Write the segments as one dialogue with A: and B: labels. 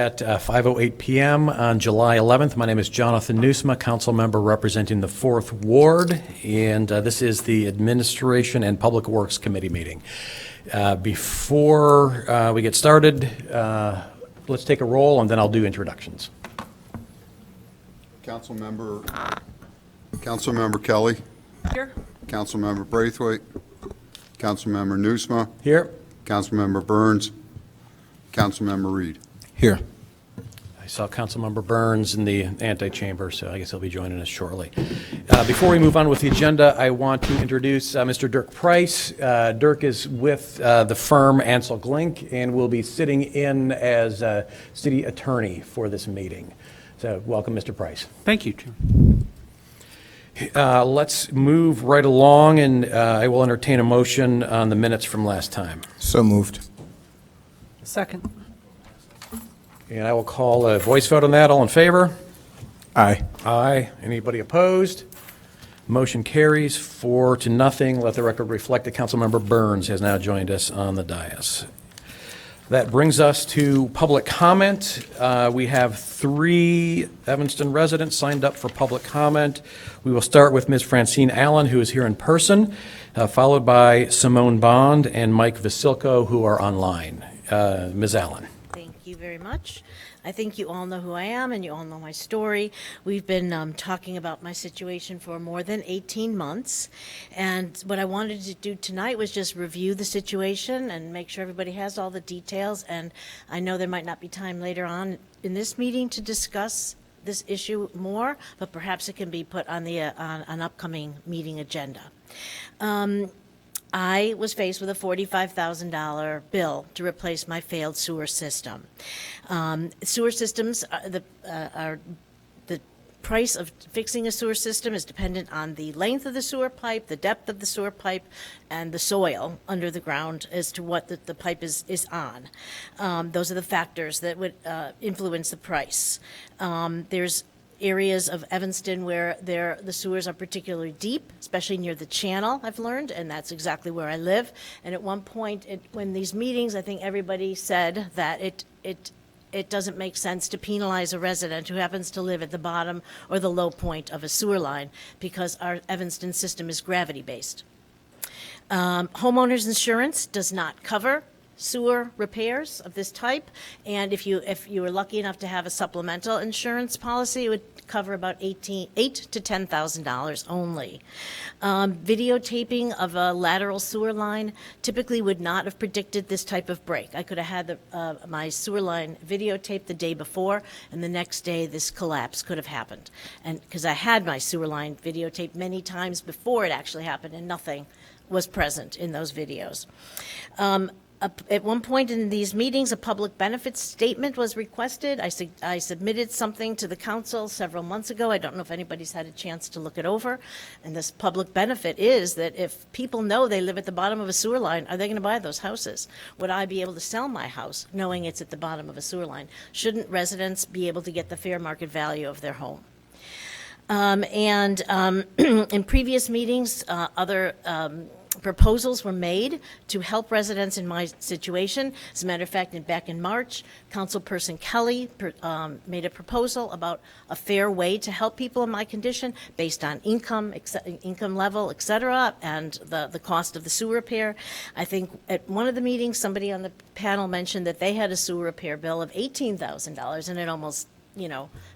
A: at 5:08 p.m. on July 11th. My name is Jonathan Newsma, council member representing the 4th Ward, and this is the Administration and Public Works Committee meeting. Before we get started, let's take a roll, and then I'll do introductions.
B: Councilmember Kelly.
C: Here.
B: Councilmember Braithwaite. Councilmember Newsma.
A: Here.
B: Councilmember Burns. Councilmember Reed.
D: Here.
A: I saw Councilmember Burns in the antechamber, so I guess he'll be joining us shortly. Before we move on with the agenda, I want to introduce Mr. Dirk Price. Dirk is with the firm Ansel Glink and will be sitting in as city attorney for this meeting. So welcome, Mr. Price.
D: Thank you, Chair.
A: Let's move right along, and I will entertain a motion on the minutes from last time.
D: So moved.
C: Second.
A: And I will call a voice vote on that. All in favor?
D: Aye.
A: Aye. Anybody opposed? Motion carries 4-0. Let the record reflect that Councilmember Burns has now joined us on the dais. That brings us to public comment. We have 3 Evanston residents signed up for public comment. We will start with Ms. Francine Allen, who is here in person, followed by Simone Bond and Mike Vasilko, who are online. Ms. Allen.
E: Thank you very much. I think you all know who I am and you all know my story. We've been talking about my situation for more than 18 months. And what I wanted to do tonight was just review the situation and make sure everybody has all the details. And I know there might not be time later on in this meeting to discuss this issue more, but perhaps it can be put on the on an upcoming meeting agenda. I was faced with a $45,000 bill to replace my failed sewer system. Sewer systems, the price of fixing a sewer system is dependent on the length of the sewer pipe, the depth of the sewer pipe, and the soil under the ground as to what the pipe is on. Those are the factors that would influence the price. There's areas of Evanston where the sewers are particularly deep, especially near the channel, I've learned, and that's exactly where I live. And at one point, when these meetings, I think everybody said that it doesn't make sense to penalize a resident who happens to live at the bottom or the low point of a sewer line because our Evanston system is gravity-based. Homeowners insurance does not cover sewer repairs of this type, and if you were lucky enough to have a supplemental insurance policy, it would cover about $8,000 to $10,000 only. Videotaping of a lateral sewer line typically would not have predicted this type of break. I could have had my sewer line videotaped the day before, and the next day this collapse could have happened. And because I had my sewer line videotaped many times before it actually happened, and nothing was present in those videos. At one point in these meetings, a public benefits statement was requested. I submitted something to the council several months ago. I don't know if anybody's had a chance to look it over. And this public benefit is that if people know they live at the bottom of a sewer line, are they going to buy those houses? Would I be able to sell my house knowing it's at the bottom of a sewer line? Shouldn't residents be able to get the fair market value of their home? In previous meetings, other proposals were made to help residents in my situation. As a matter of fact, back in March, Councilperson Kelly made a proposal about a fair way to help people in my condition based on income level, et cetera, and the cost of the sewer repair. I think at one of the meetings, somebody on the panel mentioned that they had a sewer repair bill of $18,000, and it almost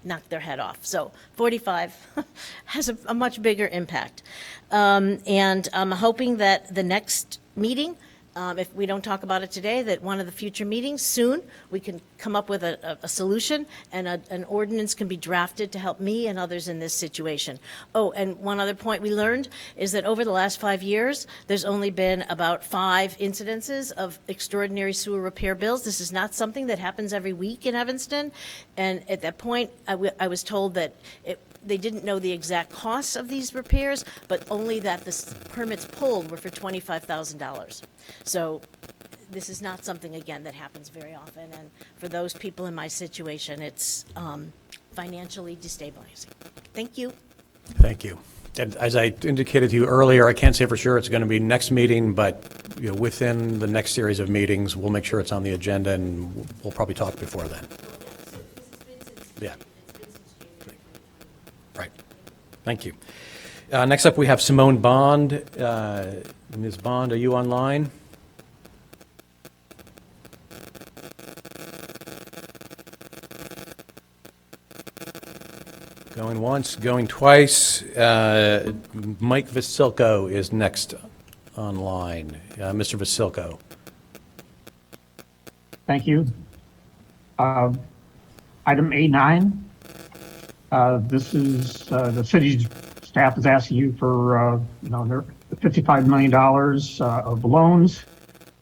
E: knocked their head off. So 45 has a much bigger impact. And I'm hoping that the next meeting, if we don't talk about it today, that one of the future meetings soon, we can come up with a solution and an ordinance can be drafted to help me and others in this situation. Oh, and one other point we learned is that over the last 5 years, there's only been about 5 incidences of extraordinary sewer repair bills. This is not something that happens every week in Evanston. And at that point, I was told that they didn't know the exact costs of these repairs, but only that the permits pulled were for $25,000. So this is not something, again, that happens very often. And for those people in my situation, it's financially destabilizing. Thank you.
A: Thank you. And as I indicated to you earlier, I can't say for sure it's going to be next meeting, but within the next series of meetings, we'll make sure it's on the agenda, and we'll probably talk before then. Yeah. Right. Thank you. Next up, we have Simone Bond. Ms. Bond, are you online? Going once, going twice. Mike Vasilko is next online. Mr. Vasilko.
F: Thank you. Item A9, this is, the city's staff is asking you for, their $55 million of loans.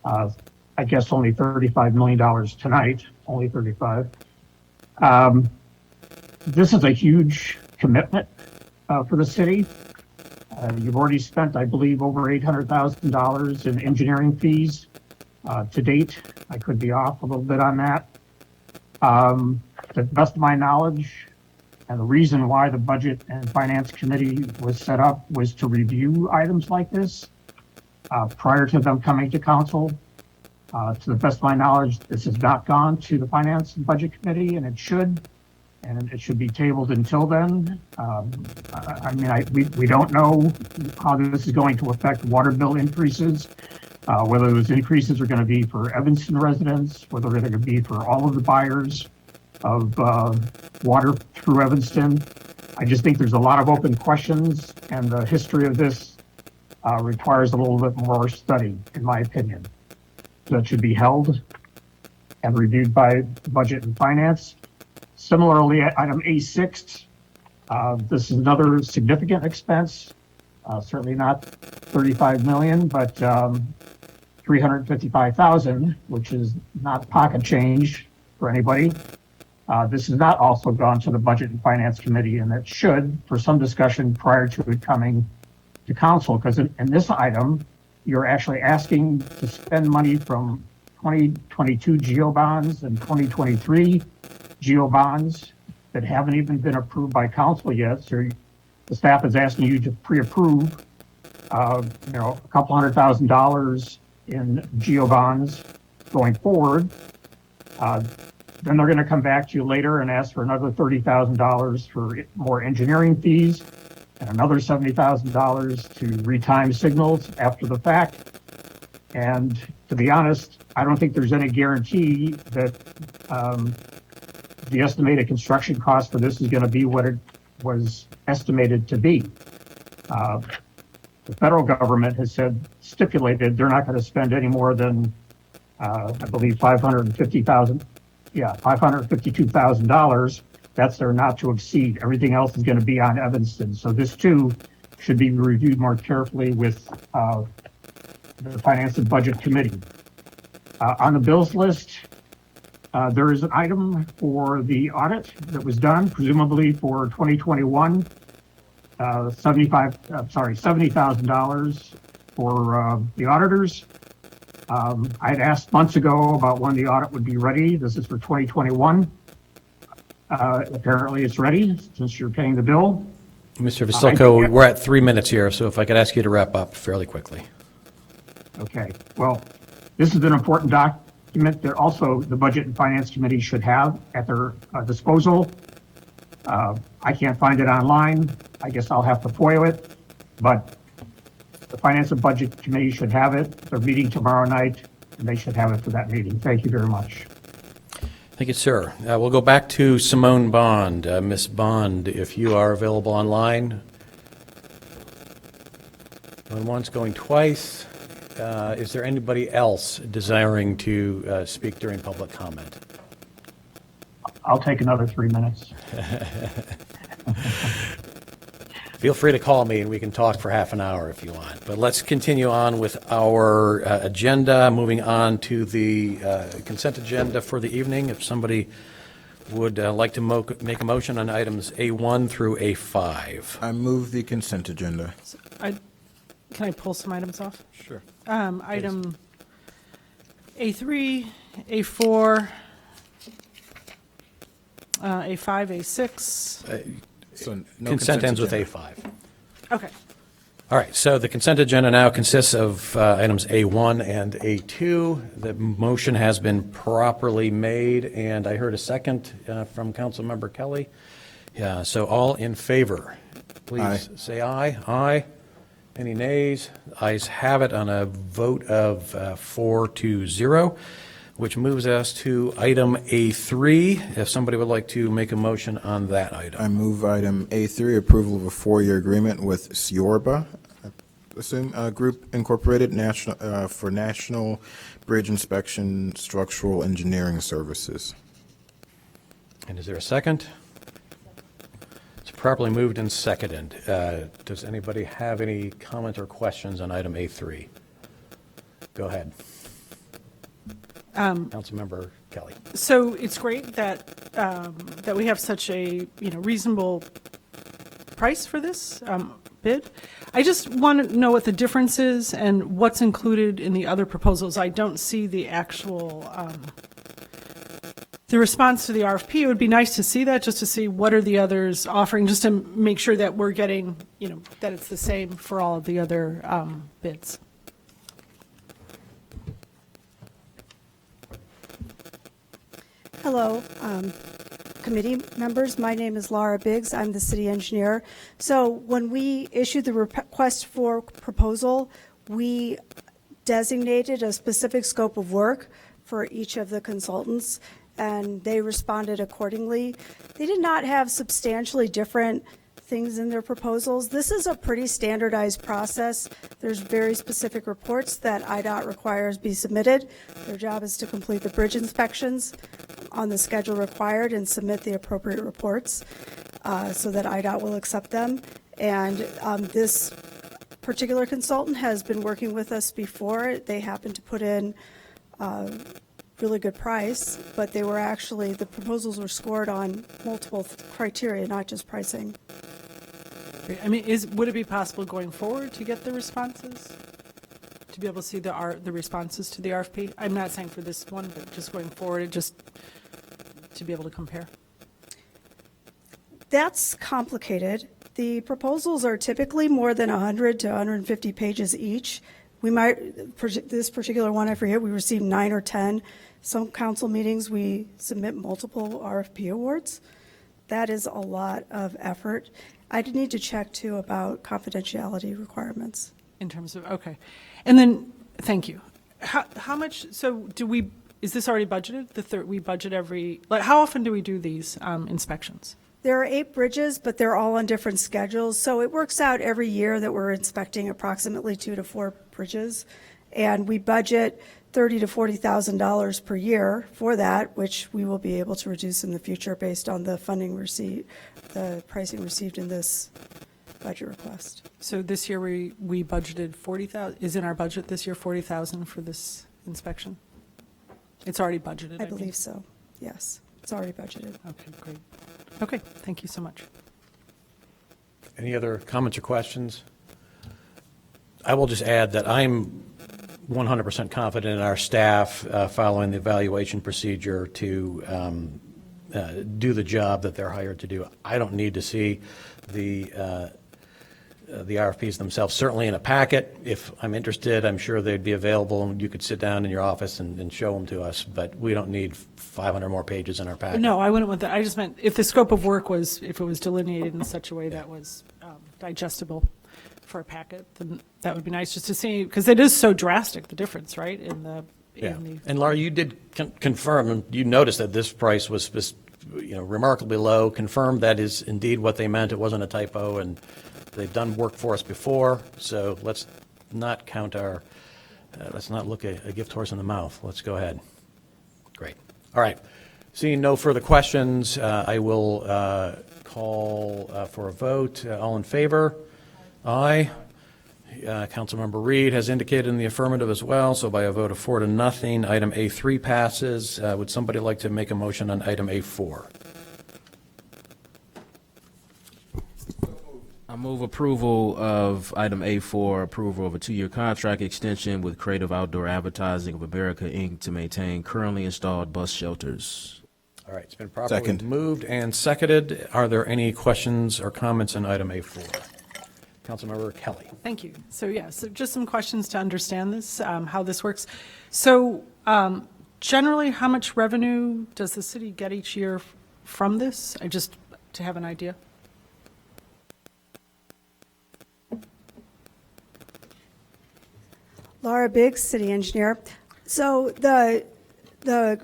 F: I guess only $35 million tonight, only 35. This is a huge commitment for the city. You've already spent, I believe, over $800,000 in engineering fees to date. I could be off a little bit on that. To the best of my knowledge, and the reason why the Budget and Finance Committee was set up was to review items like this prior to them coming to council. To the best of my knowledge, this has not gone to the Finance and Budget Committee, and it should be tabled until then. We don't know how this is going to affect water bill increases, whether those increases are going to be for Evanston residents, whether they're going to be for all of the buyers of water through Evanston. I just think there's a lot of open questions, and the history of this requires a little bit more study, in my opinion. That should be held and reviewed by Budget and Finance. Similarly, item A6, this is another significant expense, certainly not 35 million, but 355,000, which is not pocket change for anybody. This has not also gone to the Budget and Finance Committee, and it should for some discussion prior to it coming to council, because in this item, you're actually asking to spend money from 2022 GEO bonds and 2023 GEO bonds that haven't even been approved by council yet. So the staff is asking you to pre-approve, a couple $100,000 in GEO bonds going forward. Then they're going to come back to you later and ask for another $30,000 for more engineering fees and another $70,000 to retime signals after the fact. And to be honest, I don't think there's any guarantee that the estimated construction cost for this is going to be what it was estimated to be. The federal government has stipulated they're not going to spend any more than, I believe, $552,000. That's their not to exceed. Everything else is going to be on Evanston. So this too should be reviewed more carefully with the Finance and Budget Committee. On the bills list, there is an item for the audit that was done, presumably for 2021, $70,000 for the auditors. I had asked months ago about when the audit would be ready. This is for 2021. Apparently it's ready since you're paying the bill.
A: Mr. Vasilko, we're at 3 minutes here, so if I could ask you to wrap up fairly quickly.
F: Okay, well, this is an important document that also the Budget and Finance Committee should have at their disposal. I can't find it online. I guess I'll have to FOIA it, but the Finance and Budget Committee should have it. They're meeting tomorrow night, and they should have it for that meeting. Thank you very much.
A: Thank you, sir. We'll go back to Simone Bond. Ms. Bond, if you are available online. Going once, going twice. Is there anybody else desiring to speak during public comment?
F: I'll take another 3 minutes.
A: Feel free to call me and we can talk for half an hour if you want. But let's continue on with our agenda, moving on to the consent agenda for the evening. If somebody would like to make a motion on items A1 through A5.
D: I move the consent agenda.
C: Can I pull some items off?
D: Sure.
C: Item A3, A4, A5, A6.
D: So no
A: Consent ends with
D: agenda.
A: A5.
C: Okay.
A: All right, so the consent agenda now consists of items A1 and A2. The motion has been properly made, and I heard a second from Councilmember Kelly. Yeah, so all in favor, please
D: Aye.
A: say aye. Aye. Any nays? Ayes have it on a vote of 4-0, which moves us to item A3. If somebody would like to make a motion on that item.
D: I move item A3, approval of a 4-year agreement with Siorba, Group Incorporated, for National Bridge Inspection Structural Engineering Services.
A: And is there a second? It's properly moved and seconded. Does anybody have any comment or questions on item A3? Go ahead. Councilmember Kelly.
C: So it's great that, that we have such a, reasonable price for this bid. I just want to know what the difference is and what's included in the other proposals. I don't see the actual, the response to the RFP. It would be nice to see that, just to see what are the others offering, just to make sure that we're getting, that it's the same for all of the other bids.
G: Hello, committee members. My name is Laura Biggs. I'm the city engineer. So when we issued the request for proposal, we designated a specific scope of work for each of the consultants, and they responded accordingly. They did not have substantially different things in their proposals. This is a pretty standardized process. There's very specific reports that IDOT requires be submitted. Their job is to complete the bridge inspections on the schedule required and submit the appropriate reports so that IDOT will accept them. And this particular consultant has been working with us before. They happened to put in really good price, but they were actually, the proposals were scored on multiple criteria, not just pricing.
C: I mean, would it be possible going forward to get the responses? To be able to see the responses to the RFP? I'm not saying for this one, but just going forward, just to be able to compare.
G: That's complicated. The proposals are typically more than 100 to 150 pages each. We might, this particular one, I forget, we received 9 or 10. Some council meetings, we submit multiple RFP awards. That is a lot of effort. I'd need to check too about confidentiality requirements.
C: In terms of, okay. And then, thank you. How much, so is this already budgeted? We budget how often do we do these inspections?
G: There are 8 bridges, but they're all on different schedules. So it works out every year that we're inspecting approximately 2 to 4 bridges. And we budget $30,000 to $40,000 per year for that, which we will be able to reduce in the future based on the funding received, the pricing received in this budget request.
C: So this year we budgeted 40,000, is in our budget this year 40,000 for this inspection? It's already budgeted,
G: I
C: mean.
G: believe so, yes. It's already budgeted.
C: Okay, great. Okay, thank you so much.
A: Any other comments or questions? I will just add that I'm 100% confident in our staff following the evaluation procedure to do the job that they're hired to do. I don't need to see the RFPs themselves, certainly in a packet. If I'm interested, I'm sure they'd be available, and you could sit down in your office and show them to us, but we don't need 500 more pages in our packet.
C: No, I wouldn't want that. I just meant if the scope of work was, if it was delineated in such a way that was digestible for a packet, then that would be nice just to see, because it is so drastic, the difference, right?
A: Yeah. And Laura, you did confirm, and you noticed that this price was, remarkably low, confirmed that is indeed what they meant. It wasn't a typo, and they've done work for us before, so let's not count let's not look a gift horse in the mouth. Let's go ahead. Great. All right. Seeing no further questions, I will call for a vote. All in favor? Aye. Councilmember Reed has indicated in the affirmative as well, so by a vote of 4-0, item A3 passes. Would somebody like to make a motion on item A4?
H: I move approval of item A4, approval of a 2-year contract extension with Creative Outdoor Advertising of America, Inc. to maintain currently installed bus shelters.
A: All right, it's been properly
D: Second.
A: moved and seconded. Are there any questions or comments on item A4? Councilmember Kelly.
C: Thank you. So, yeah, so just some questions to understand this, how this works. So, generally, how much revenue does the city get each year from this? Just to have an idea.
G: Laura Biggs, city engineer. So the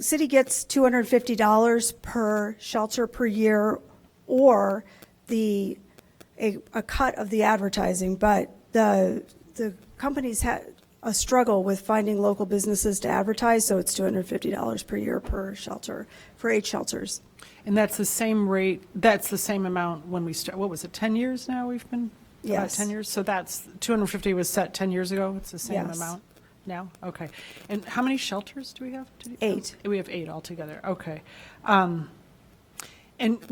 G: city gets $250 per shelter per year, or a cut of the advertising, but the companies had a struggle with finding local businesses to advertise, so it's $250 per year per shelter for 8 shelters.
C: And that's the same rate, that's the same amount when we start, what was it, 10 years now we've been? About
G: Yes.
C: 10 years? So that's, 250 was set 10 years ago, it's the same
G: Yes.
C: amount now? Okay. And how many shelters do we have?
G: 8.
C: We have 8 altogether, okay. And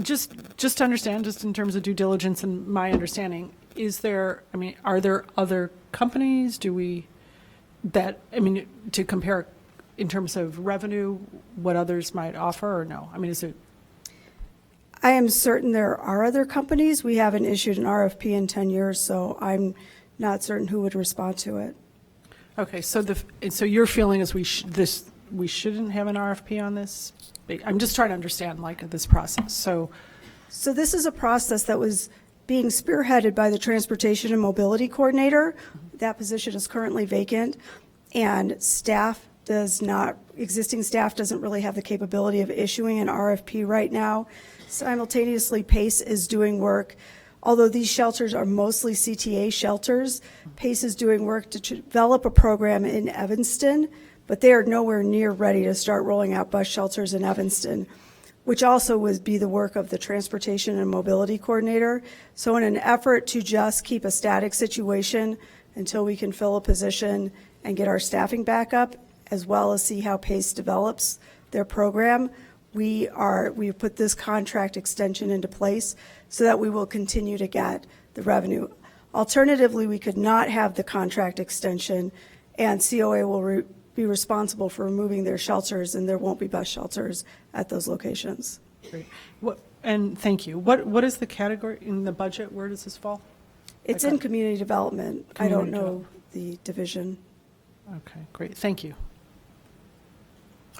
C: just to understand, just in terms of due diligence and my understanding, are there other companies, to compare in terms of revenue, what others might offer, or no? Is it?
G: I am certain there are other companies. We haven't issued an RFP in 10 years, so I'm not certain who would respond to it.
C: Okay, so your feeling is we shouldn't have an RFP on this? I'm just trying to understand, this process, so.
G: So this is a process that was being spearheaded by the Transportation and Mobility Coordinator. That position is currently vacant, and existing staff doesn't really have the capability of issuing an RFP right now. Simultaneously, PACE is doing work. Although these shelters are mostly CTA shelters, PACE is doing work to develop a program in Evanston, but they are nowhere near ready to start rolling out bus shelters in Evanston, which also would be the work of the Transportation and Mobility Coordinator. So in an effort to just keep a static situation until we can fill a position and get our staffing back up, as well as see how PACE develops their program, we put this contract extension into place so that we will continue to get the revenue. Alternatively, we could not have the contract extension, and COA will be responsible for removing their shelters, and there won't be bus shelters at those locations.
C: Great. And thank you. What is the category in the budget? Where does this fall?
G: It's in community development. I don't
C: Community
G: know the division.
C: Okay, great. Thank you.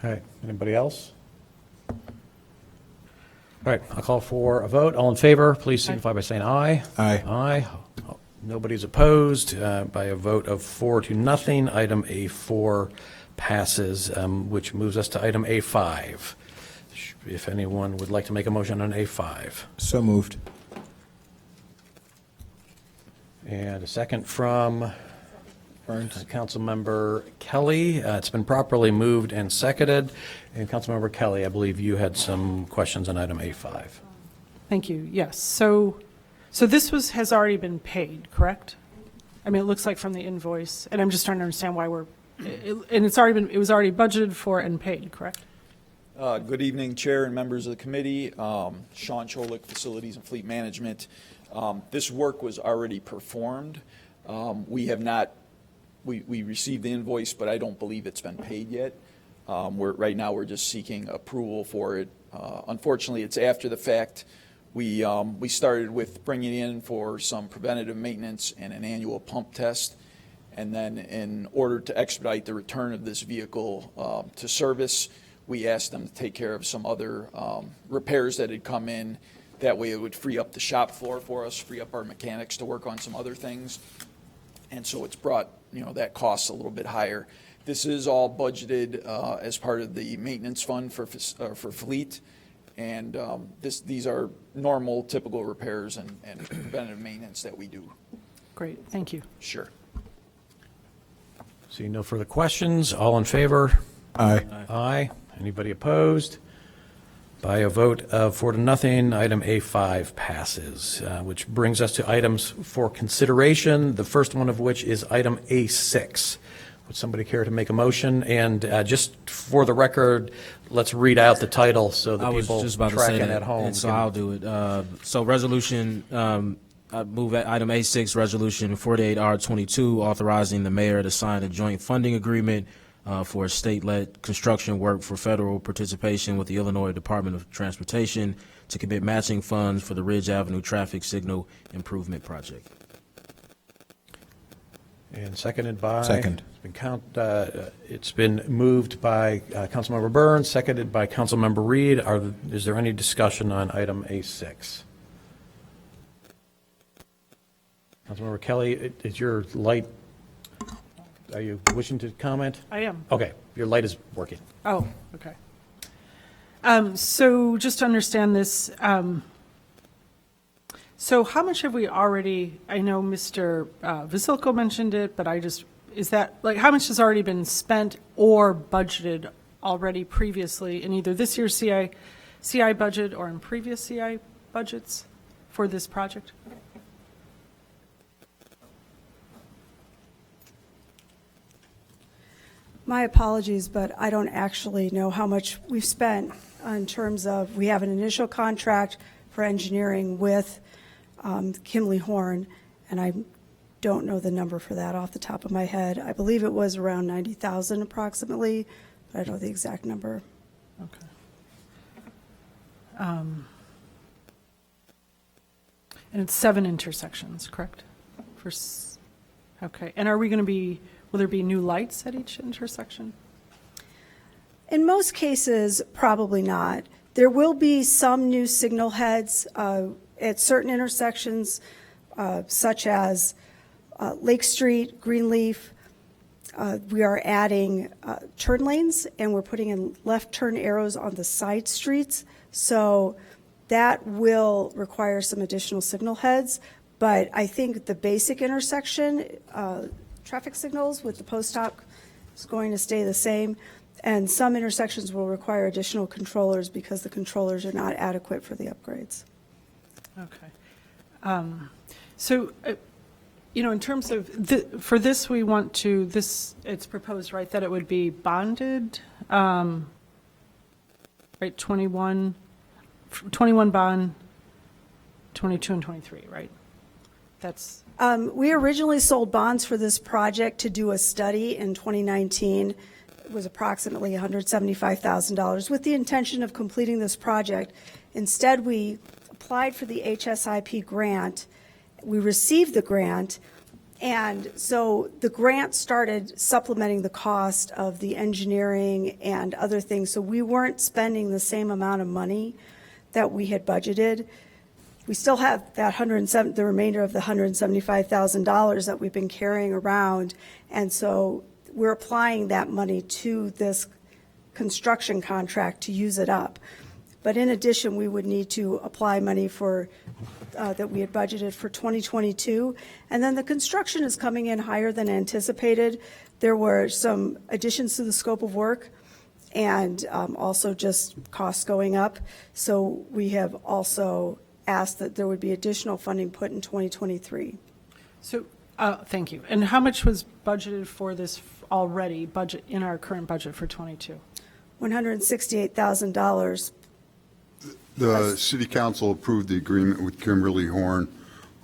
A: All right, anybody else? All right, I'll call for a vote. All in favor, please signify by saying aye.
D: Aye.
A: Aye. Nobody's opposed. By a vote of 4-0, item A4 passes, which moves us to item A5. If anyone would like to make a motion on A5.
D: So moved.
A: And a second from
D: Burns.
A: Councilmember Kelly. It's been properly moved and seconded. And Councilmember Kelly, I believe you had some questions on item A5.
C: Thank you. Yes. So this has already been paid, correct? It looks like from the invoice, and I'm just trying to understand why and it was already budgeted for and paid, correct?
I: Good evening, Chair and members of the committee. Sean Cholik, Facilities and Fleet Management. This work was already performed. We received the invoice, but I don't believe it's been paid yet. Right now, we're just seeking approval for it. Unfortunately, it's after the fact. We started with bringing it in for some preventative maintenance and an annual pump test. And then in order to expedite the return of this vehicle to service, we asked them to take care of some other repairs that had come in. That way it would free up the shop floor for us, free up our mechanics to work on some other things. And so it's brought, that cost a little bit higher. This is all budgeted as part of the maintenance fund for fleet. And these are normal, typical repairs and preventative maintenance that we do.
C: Great. Thank you.
I: Sure.
A: Seeing no further questions, all in favor?
D: Aye.
A: Aye. Anybody opposed? By a vote of 4-0, item A5 passes, which brings us to items for consideration, the first one of which is item A6. Would somebody care to make a motion? And just for the record, let's read out the title so the
H: I was
A: people
H: just about to say
A: tracking
H: that,
A: at home
H: and so
A: can-
H: I'll do it. So resolution, I move at item A6, resolution 48R22, authorizing the mayor to sign a joint funding agreement for state-led construction work for federal participation with the Illinois Department of Transportation to commit matching funds for the Ridge Avenue Traffic Signal Improvement Project.
A: And seconded by?
D: Second.
A: It's been moved by Councilmember Burns, seconded by Councilmember Reed. Is there any discussion on item A6? Councilmember Kelly, is your light, are you wishing to comment?
C: I am.
A: Okay, your light is working.
C: Oh, okay. So just to understand this, so how much have we already, I know Mr. Vasilko mentioned it, but is that, like, how much has already been spent or budgeted already previously in either this year's CI budget or in previous CI budgets for this project?
G: My apologies, but I don't actually know how much we've spent in terms of, we have an initial contract for engineering with Kimley Horn, and I don't know the number for that off the top of my head. I believe it was around 90,000 approximately, but I don't know the exact number.
C: Okay. And it's 7 intersections, correct? Okay, and will there be new lights at each intersection?
G: In most cases, probably not. There will be some new signal heads at certain intersections, such as Lake Street, Greenleaf. We are adding turn lanes, and we're putting in left turn arrows on the side streets. So that will require some additional signal heads. But I think the basic intersection, traffic signals with the post op is going to stay the same. And some intersections will require additional controllers because the controllers are not adequate for the upgrades.
C: Okay. So, in terms of, for this, we want to, it's proposed, right, that it would be bonded, right, 21 bond, 22 and 23, right? That's.
G: We originally sold bonds for this project to do a study in 2019. It was approximately $175,000 with the intention of completing this project. Instead, we applied for the HSIP grant. We received the grant, and so the grant started supplementing the cost of the engineering and other things. So we weren't spending the same amount of money that we had budgeted. We still have that the remainder of the $175,000 that we've been carrying around, and so we're applying that money to this construction contract to use it up. But in addition, we would need to apply money for that we had budgeted for 2022, and then the construction is coming in higher than anticipated. There were some additions to the scope of work, and also just costs going up. So we have also asked that there would be additional funding put in 2023.
C: So, thank you. And how much was budgeted for this already, in our current budget for 22?
G: $168,000.
B: The city council approved the agreement with Kimberly Horn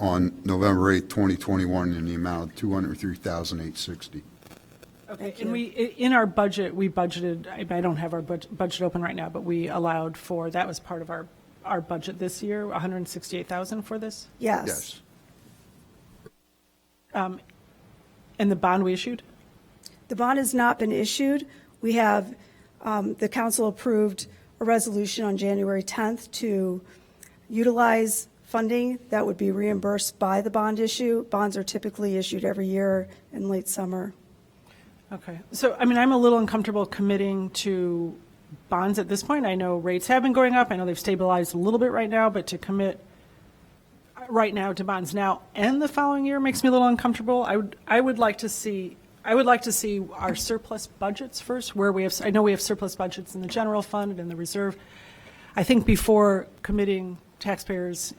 B: on November 8th, 2021, in the amount of $203,860.
C: Okay, and in our budget, we budgeted, I don't have our budget open right now, but we allowed for, that was part of our budget this year, $168,000 for this?
G: Yes.
C: And the bond we issued?
G: The bond has not been issued. We have, the council approved a resolution on January 10th to utilize funding that would be reimbursed by the bond issue. Bonds are typically issued every year in late summer.
C: Okay, so, I'm a little uncomfortable committing to bonds at this point. I know rates have been going up. I know they've stabilized a little bit right now, but to commit right now to bonds now and the following year makes me a little uncomfortable. I would like to see our surplus budgets first, I know we have surplus budgets in the general fund and in the reserve. I think before committing taxpayers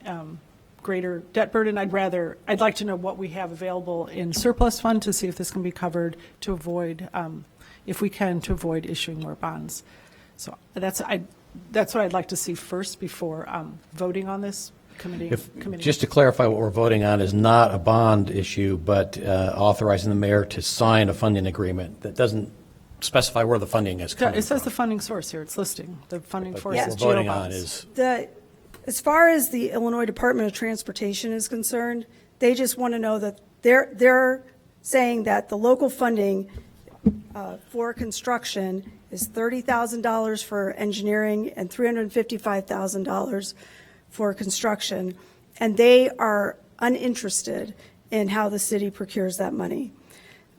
C: greater debt burden, I'd like to know what we have available in surplus fund to see if this can be covered to avoid, if we can, to avoid issuing more bonds. So that's what I'd like to see first before voting on this committee.
A: Just to clarify, what we're voting on is not a bond issue, but authorizing the mayor to sign a funding agreement that doesn't specify where the funding is coming from.
C: It says the funding source here. It's listing the funding
A: But
C: source
A: what
C: is
A: we're voting
C: GO
A: on
C: bonds.
A: is,
G: As far as the Illinois Department of Transportation is concerned, they just want to know that their saying that the local funding for construction is $30,000 for engineering and $355,000 for construction, and they are uninterested in how the city procures that money.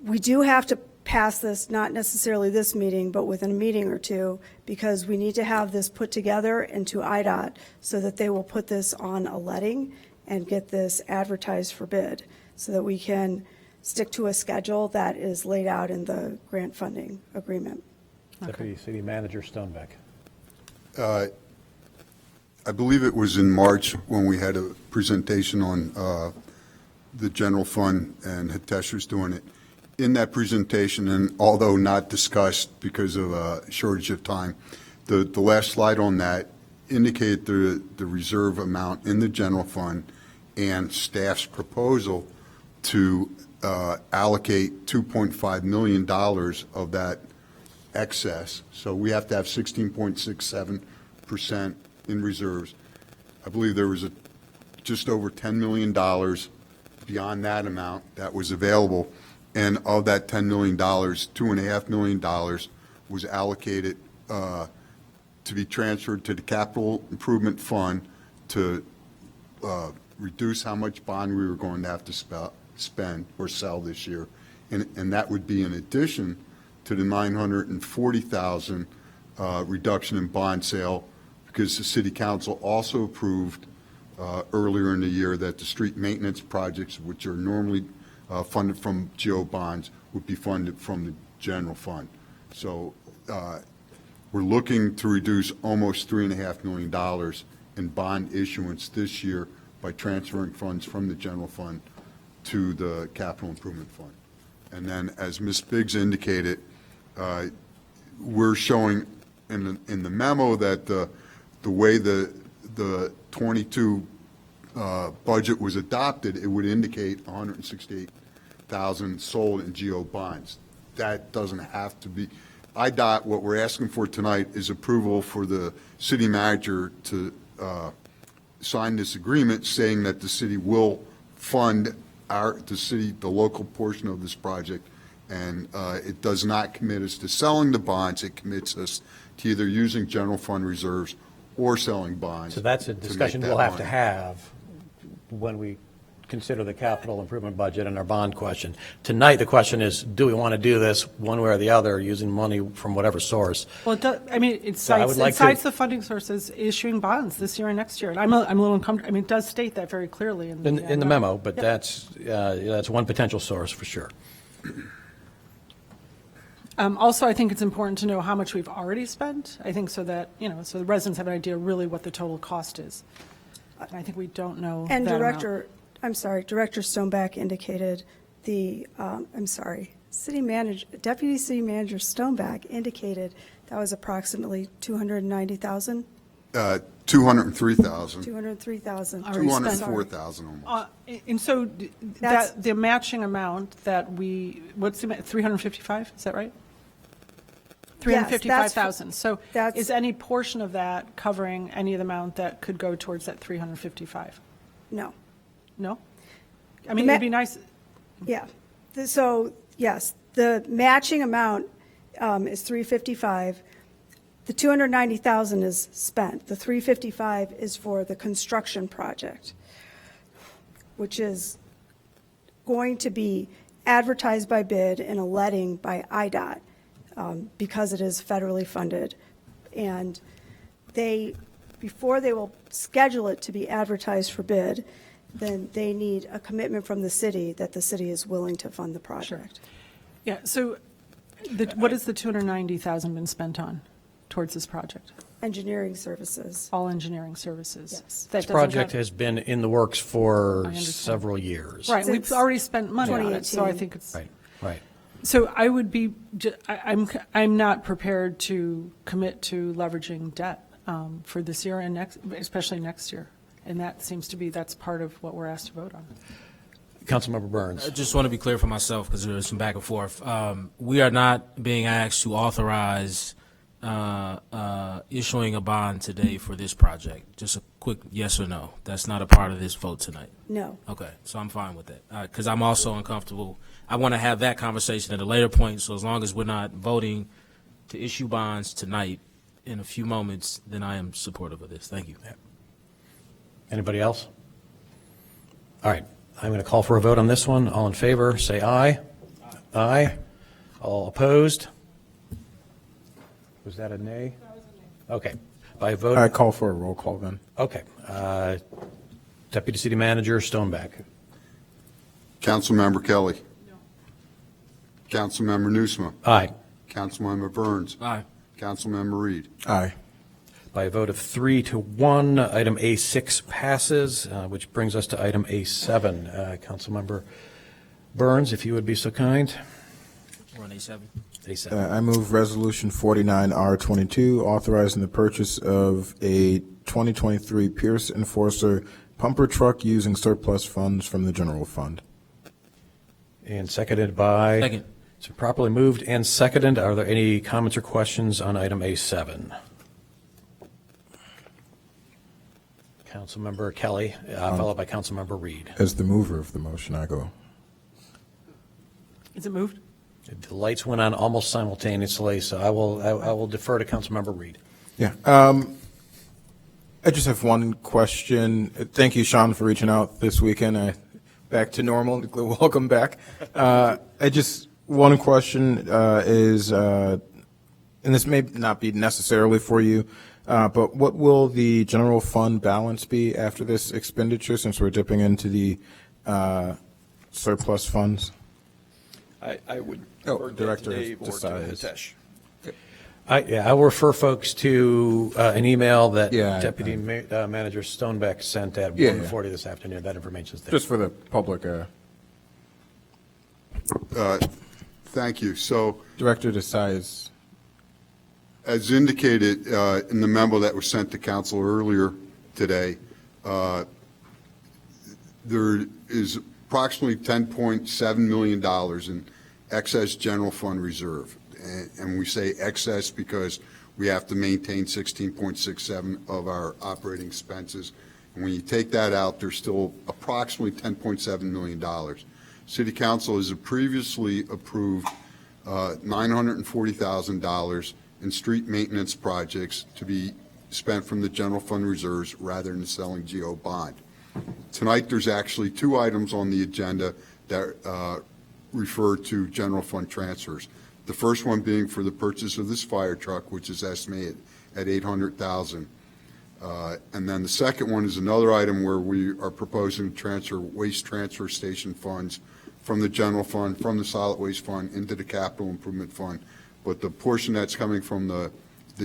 G: We do have to pass this, not necessarily this meeting, but within a meeting or two, because we need to have this put together into IDOT so that they will put this on a letting and get this advertised for bid so that we can stick to a schedule that is laid out in the grant funding agreement.
A: Deputy City Manager Stonebeck.
B: I believe it was in March when we had a presentation on the general fund, and Hitesh was doing it. In that presentation, and although not discussed because of a shortage of time, the last slide on that indicated the reserve amount in the general fund and staff's proposal to allocate $2.5 million of that excess. So we have to have 16.67% in reserves. I believe there was just over $10 million beyond that amount that was available. And of that $10 million, $2.5 million was allocated to be transferred to the capital improvement fund to reduce how much bond we were going to have to spend or sell this year. And that would be in addition to the $940,000 reduction in bond sale, because the city council also approved earlier in the year that the street maintenance projects, which are normally funded from GO bonds, would be funded from the general fund. So we're looking to reduce almost $3.5 million in bond issuance this year by transferring funds from the general fund to the capital improvement fund. And then, as Ms. Biggs indicated, we're showing in the memo that the way the 22 budget was adopted, it would indicate 168,000 sold in GO bonds. That doesn't have to be. IDOT, what we're asking for tonight is approval for the city manager to sign this agreement saying that the city will fund the local portion of this project, and it does not commit us to selling the bonds. It commits us to either using general fund reserves or selling bonds.
A: So that's a
B: to make
A: discussion
B: that
A: we'll have to
B: money.
A: have when we consider the capital improvement budget and our bond question. Tonight, the question is, do we want to do this one way or the other, using money from whatever source?
C: Well, it does, I mean, it
A: I would
C: cites,
A: like
C: it cites
A: to-
C: the funding sources issuing bonds this year and next year. And I'm a little uncomfortable, I mean, it does state that very clearly in the.
A: In the memo, but
C: Yep.
A: that's one potential source for sure.
C: Also, I think it's important to know how much we've already spent. I think so that, so the residents have an idea really what the total cost is. And I think we don't know
G: And
C: that amount.
G: Director Stoneback indicated Deputy City Manager Stoneback indicated that was approximately 290,000,
B: 203,000,
G: 203,000.
C: Already spent.
B: 204,000 almost.
C: And so
G: That's-
C: the matching amount that what's the, 355, is that right?
G: Yes, that's-
C: 355,000. So
G: that's-
C: is any portion of that covering any of the amount that could go towards that 355?
G: No.
C: No? I mean,
G: ma-
C: it'd be nice,
G: Yeah. So, yes, the matching amount is 355. The 290,000 is spent. The 355 is for the construction project, which is going to be advertised by bid in a letting by IDOT because it is federally funded. And before they will schedule it to be advertised for bid, then they need a commitment from the city that the city is willing to fund the project.
C: yeah, so what has the 290,000 been spent on towards this project?
G: Engineering services.
C: All engineering services?
G: Yes.
C: That
A: This
C: doesn't
A: project
C: have-
A: has been in the works for
C: understand.
A: several years.
C: Right, we've
G: Since
C: already spent money on it, so I
G: 2018.
C: think it's.
A: Right, right.
C: So I would be, I'm not prepared to commit to leveraging debt for this year and next, especially next year. And that seems to be, that's part of what we're asked to vote on.
A: Councilmember Burns.
H: I just want to be clear for myself because there was some back and forth. We are not being asked to authorize issuing a bond today for this project? Just a quick yes or no. That's not a part of this vote tonight.
G: No.
H: Okay, so I'm fine with that, because I'm also uncomfortable. I want to have that conversation at a later point, so as long as we're not voting to issue bonds tonight in a few moments, then I am supportive of this. Thank you.
A: Anybody else? All right, I'm going to call for a vote on this one. All in favor, say aye. Aye. All opposed? Was that a nay? Okay. By a vote.
D: I call for a roll call then.
A: Okay. Deputy City Manager Stoneback.
B: Councilmember Kelly. No. Councilmember Nusma.
A: Aye.
B: Councilmember Burns.
H: Aye.
B: Councilmember Reed.
D: Aye.
A: By a vote of 3-1, item A6 passes, which brings us to item A7. Councilmember Burns, if you would be so kind.
H: We're on A7.
A: A7.
D: I move Resolution 49R22, authorizing the purchase of a 2023 Pierce Enforcer pumper truck using surplus funds from the general fund.
A: And seconded by?
H: Second.
A: So properly moved and seconded. Are there any comments or questions on item A7? Councilmember Kelly, followed by Councilmember Reed.
D: As the mover of the motion, I go.
C: Is it moved?
A: The lights went on almost simultaneously, so I will defer to Councilmember Reed.
D: Yeah. I just have one question. Thank you, Sean, for reaching out this weekend. Back to normal. Welcome back. One question is, and this may not be necessarily for you, but what will the general fund balance be after this expenditure, since we're dipping into the surplus funds?
I: I would
D: Oh,
I: defer that
D: Director
I: to Dave or to
D: decides.
I: Hitesh.
A: I will refer folks to an email that
D: Yeah,
A: Deputy Manager Stonebeck sent at
D: Yeah,
A: 1:40 this afternoon. That information is there.
D: Just for the public,
B: Thank you. So,
D: Director decides.
B: as indicated in the memo that was sent to council earlier today, there is approximately $10.7 million in excess general fund reserve. And we say excess because we have to maintain 16.67 of our operating expenses. And when you take that out, there's still approximately $10.7 million. City Council has previously approved $940,000 in street maintenance projects to be spent from the general fund reserves rather than selling GO bond. Tonight, there's actually two items on the agenda that refer to general fund transfers. The first one being for the purchase of this fire truck, which is estimated at $800,000. And then the second one is another item where we are proposing to transfer waste transfer station funds from the general fund, from the solid waste fund into the capital improvement fund. But the portion that's coming from the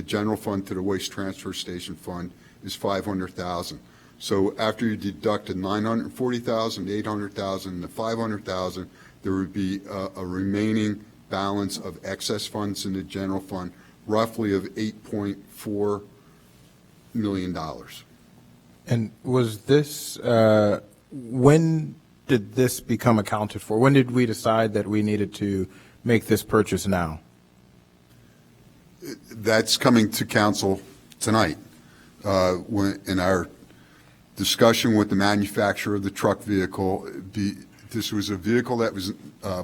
B: general fund to the waste transfer station fund is $500,000. So after you deduct the $940,000, $800,000, and the $500,000, there would be a remaining balance of excess funds in the general fund, roughly of $8.4 million.
D: And was this, when did this become accounted for? When did we decide that we needed to make this purchase now?
B: That's coming to council tonight. In our discussion with the manufacturer of the truck vehicle, this was a vehicle that was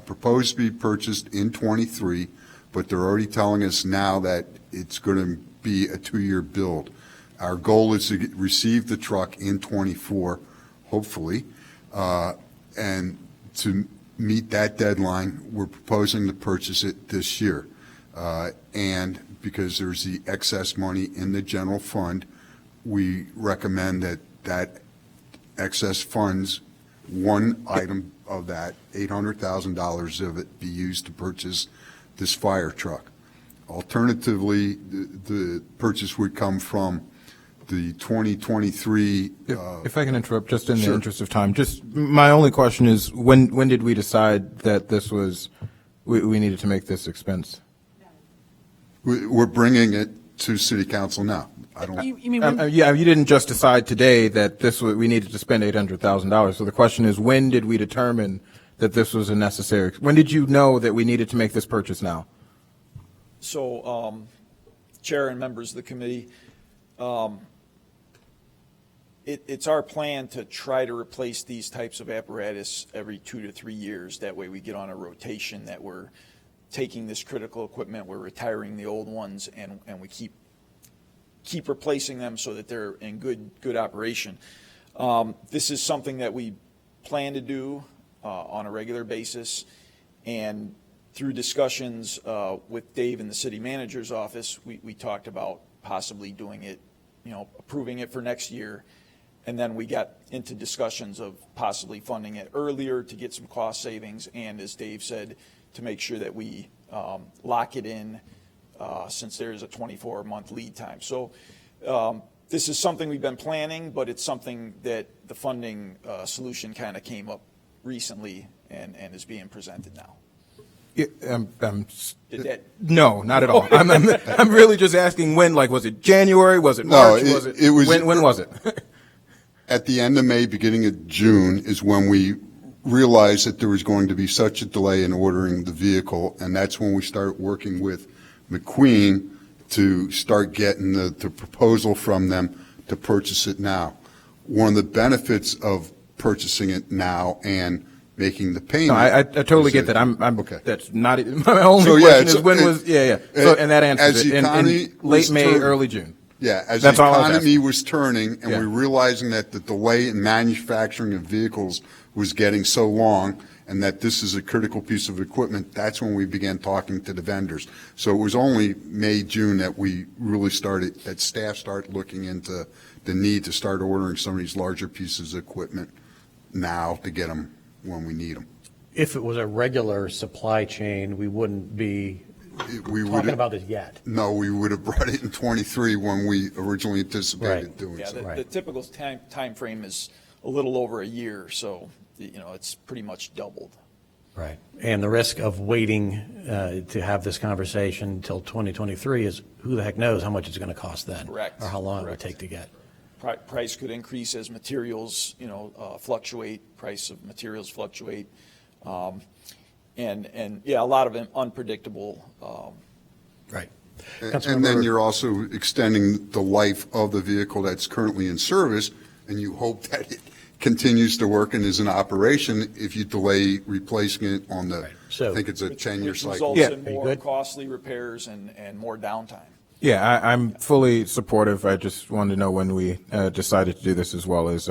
B: proposed to be purchased in '23, but they're already telling us now that it's going to be a 2-year build. Our goal is to receive the truck in '24, hopefully, and to meet that deadline, we're proposing to purchase it this year. And because there's the excess money in the general fund, we recommend that excess funds, one item of that, $800,000 of it, be used to purchase this fire truck. Alternatively, the purchase would come from the 2023.
D: If I can interrupt, just in the
B: Sure.
D: interest of time, just my only question is, when did we decide that this was, we needed to make this expense?
B: We're bringing it to city council now. I don't.
C: You mean when-
D: Yeah, you didn't just decide today that this was, we needed to spend $800,000. So the question is, when did we determine that this was a necessary, when did you know that we needed to make this purchase now?
I: So, Chair and members of the committee, it's our plan to try to replace these types of apparatus every 2 to 3 years. That way we get on a rotation that we're taking this critical equipment, we're retiring the old ones, and we keep replacing them so that they're in good operation. This is something that we plan to do on a regular basis, and through discussions with Dave in the city manager's office, we talked about possibly doing it, approving it for next year. And then we got into discussions of possibly funding it earlier to get some cost savings, and as Dave said, to make sure that we lock it in since there is a 24-month lead time. So this is something we've been planning, but it's something that the funding solution kind of came up recently and is being presented now.
D: Yeah,
I: Did that?
D: no, not at all. I'm really just asking when. Like, was it January? Was it March? When was it?
B: At the end of May, beginning of June is when we realized that there was going to be such a delay in ordering the vehicle, and that's when we started working with McQueen to start getting the proposal from them to purchase it now. One of the benefits of purchasing it now and making the payment.
D: No, I totally get that. I'm
B: okay.
D: That's not my only
B: So,
D: question.
B: it's-
D: Is when was So, and that answers
B: as
D: it.
B: the
D: In
B: economy
D: late
B: was
D: May,
B: turning-
D: early June.
B: Yeah, as
D: That's
B: the
D: all I was
B: economy
D: asking.
B: was turning and
D: Yeah.
B: we're realizing that the delay in manufacturing of vehicles was getting so long and that this is a critical piece of equipment, that's when we began talking to the vendors. So it was only May, June that we really that staff started looking into the need to start ordering some of these larger pieces of equipment now to get them when we need them.
A: If it was a regular supply chain, we wouldn't be
B: We would
A: talking about this yet.
B: No, we would have brought it in '23 when we originally anticipated
A: Right.
B: doing
I: Yeah,
B: so.
I: the typical time frame is a little over a year, so, it's pretty much doubled.
A: Right. And the risk of waiting to have this conversation until 2023 is who the heck knows how much it's going to cost then.
I: Correct.
A: Or how long it would
I: Correct.
A: take to get.
I: Price could increase as materials, fluctuate, price of materials fluctuate. And yeah, a lot of them unpredictable.
A: Right.
B: And then you're also extending the life of the vehicle that's currently in service, and you hope that it continues to work and is in operation if you delay replacing it on the,
A: Right. So-
B: I think it's a 10-year
I: Which
B: cycle.
I: results
D: Yeah.
I: in
A: Are you
I: more
A: good?
I: costly repairs and more downtime.
D: Yeah, I'm fully supportive. I just wanted to know when we decided to do this, as well as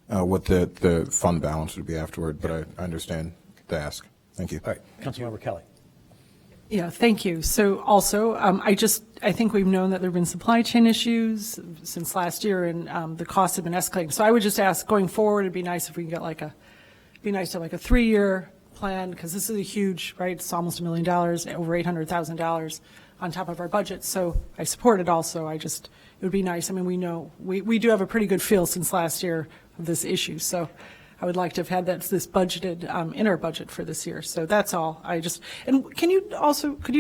D: what the fund balance would be afterward, but I understand the ask. Thank you.
A: All right. Councilmember Kelly.
C: Yeah, thank you. So also, I think we've known that there have been supply chain issues since last year, and the costs have been escalating. So I would just ask, going forward, it'd be nice if we can get be nice to have a 3-year plan, because this is a huge, right? It's almost $1 million, over $800,000 on top of our budget. So I support it also. It would be nice. I mean, we know, we do have a pretty good feel since last year of this issue. So I would like to have had this budgeted in our budget for this year. So that's all. And could you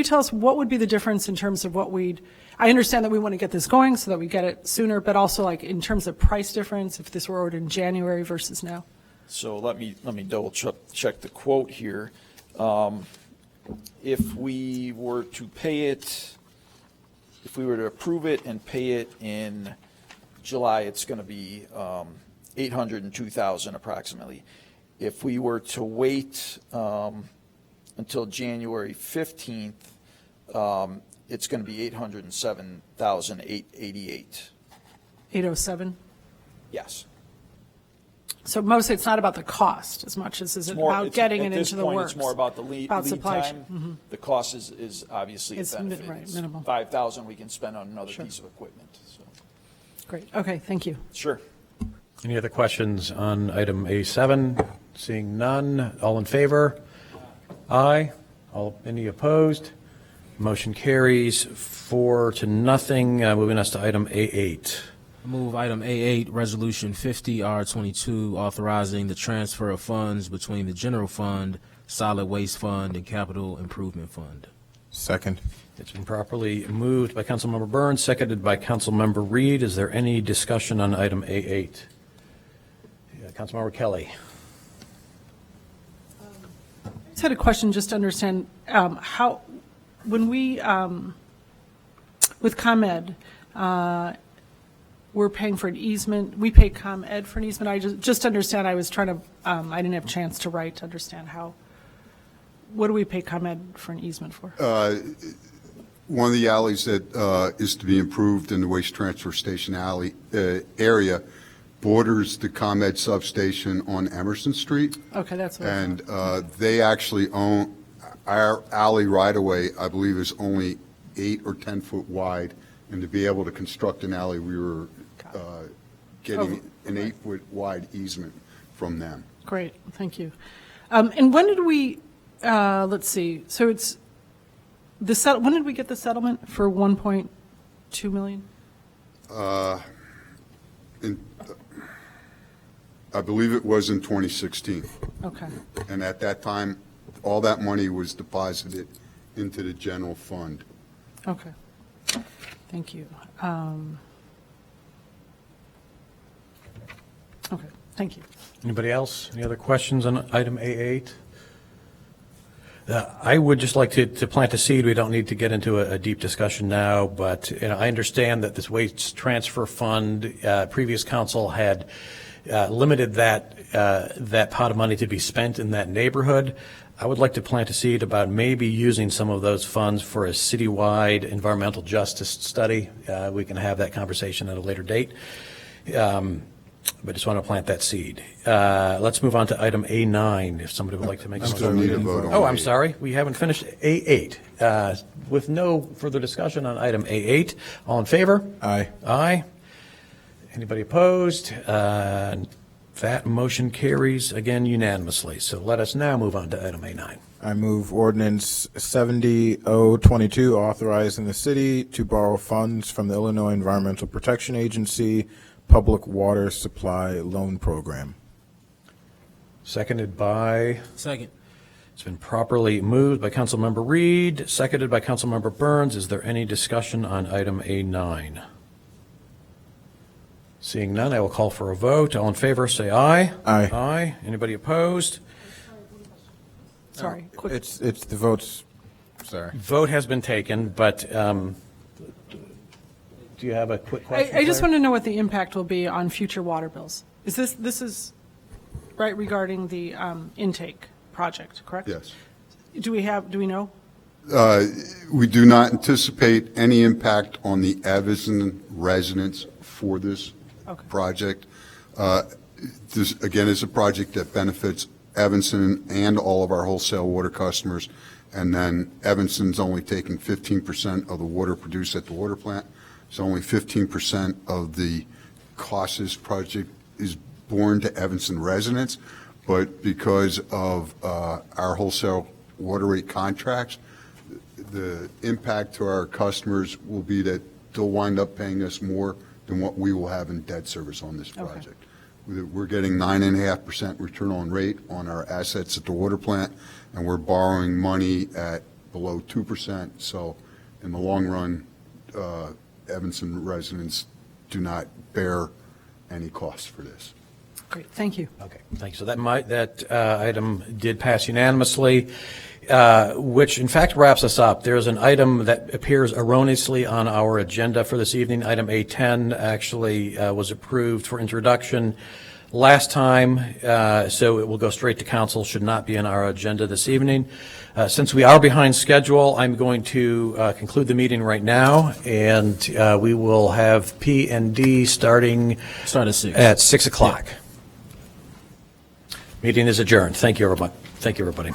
C: tell us what would be the difference in terms of I understand that we want to get this going so that we get it sooner, but also in terms of price difference, if this were ordered in January versus now?
I: So let me double check the quote here. If we were to approve it and pay it in July, it's going to be $802,000 approximately. If we were to wait until January 15th, it's going to be $807,888.
C: 807?
I: Yes.
C: So mostly it's not about the cost as much as is it about getting it into the works?
I: At this point, it's more about the lead
C: supply
I: time.
C: chain.
I: The cost is obviously a
C: It's
I: benefit.
C: right,
I: It's
C: minimal.
I: $5,000 we can spend on another
C: Sure.
I: piece of equipment. So,
C: Great. Okay, thank you.
I: sure.
A: Any other questions on item A7? Seeing none, all in favor? Aye. Any opposed? Motion carries 4-0. Moving us to item A8.
H: Move item A8, Resolution 50R22, authorizing the transfer of funds between the General Fund, Solid Waste Fund, and Capital Improvement Fund.
D: Second.
A: It's been properly moved by Councilmember Burns, seconded by Councilmember Reed. Is there any discussion on item A8? Councilmember Kelly.
C: I just had a question just to understand when with ComEd, we're paying for an easement, we pay ComEd for an easement. I just understand, I was trying to, I didn't have a chance to write to understand how, what do we pay ComEd for an easement for?
B: One of the alleys that is to be improved in the waste transfer station alley area borders the ComEd substation on Emerson Street.
C: Okay, that's what I
B: And
C: thought.
B: they actually own, our alley right-of-way, I believe, is only 8 or 10 foot wide. And to be able to construct an alley, we were getting an 8 foot wide easement from them.
C: Great, thank you. And when did we, let's see, so it's, when did we get the settlement for 1.2 million?
B: I believe it was in 2016.
C: Okay,
B: And at that time, all that money was deposited into the general fund.
C: okay. Thank you. Okay, thank you.
A: Anybody else? Any other questions on item A8? I would just like to plant a seed. We don't need to get into a deep discussion now, but I understand that this waste transfer fund, previous council had limited that pot of money to be spent in that neighborhood. I would like to plant a seed about maybe using some of those funds for a citywide environmental justice study. We can have that conversation at a later date. But just want to plant that seed. Let's move on to item A9, if somebody would like to make a
B: Still
A: motion.
B: need a vote on
A: Oh, I'm
B: A8.
A: sorry, we haven't finished A8. With no further discussion on item A8, all in favor?
D: Aye.
A: Aye. Anybody opposed? That motion carries again unanimously. So let us now move on to item A9.
D: I move ordinance 70-022, authorizing the city to borrow funds from the Illinois Environmental Protection Agency Public Water Supply Loan Program.
A: Seconded by,
H: Second.
A: it's been properly moved by Councilmember Reed, seconded by Councilmember Burns. Is there any discussion on item A9? Seeing none, I will call for a vote. All in favor, say aye.
D: Aye.
A: Aye. Anybody opposed?
C: Sorry, quick.
D: It's the votes, sorry.
A: Vote has been taken, but do you have a quick question?
C: I just
A: Claire?
C: want to know what the impact will be on future water bills. Is this is, right, regarding the intake project, correct?
B: Yes.
C: Do we know?
B: We do not anticipate any impact on the Evanston residents for this
C: Okay.
B: project. This, again, is a project that benefits Evanston and all of our wholesale water customers. And then Evanston's only taking 15% of the water produced at the water plant. So only 15% of the cost of this project is borne to Evanston residents. But because of our wholesale water rate contracts, the impact to our customers will be that they'll wind up paying us more than what we will have in debt service on this
C: Okay.
B: project. We're getting 9.5% return on rate on our assets at the water plant, and we're borrowing money at below 2%. So in the long run, Evanston residents do not bear any costs for this.
C: Great, thank you.
A: Okay, thank you. So that item did pass unanimously, which in fact wraps us up. There's an item that appears erroneously on our agenda for this evening. Item A10 actually was approved for introduction last time, so it will go straight to council, should not be on our agenda this evening. Since we are behind schedule, I'm going to conclude the meeting right now, and we will have P&D starting
H: Start at 6.
A: at 6 o'clock. Meeting is adjourned. Thank you, everybody. Thank you, everybody.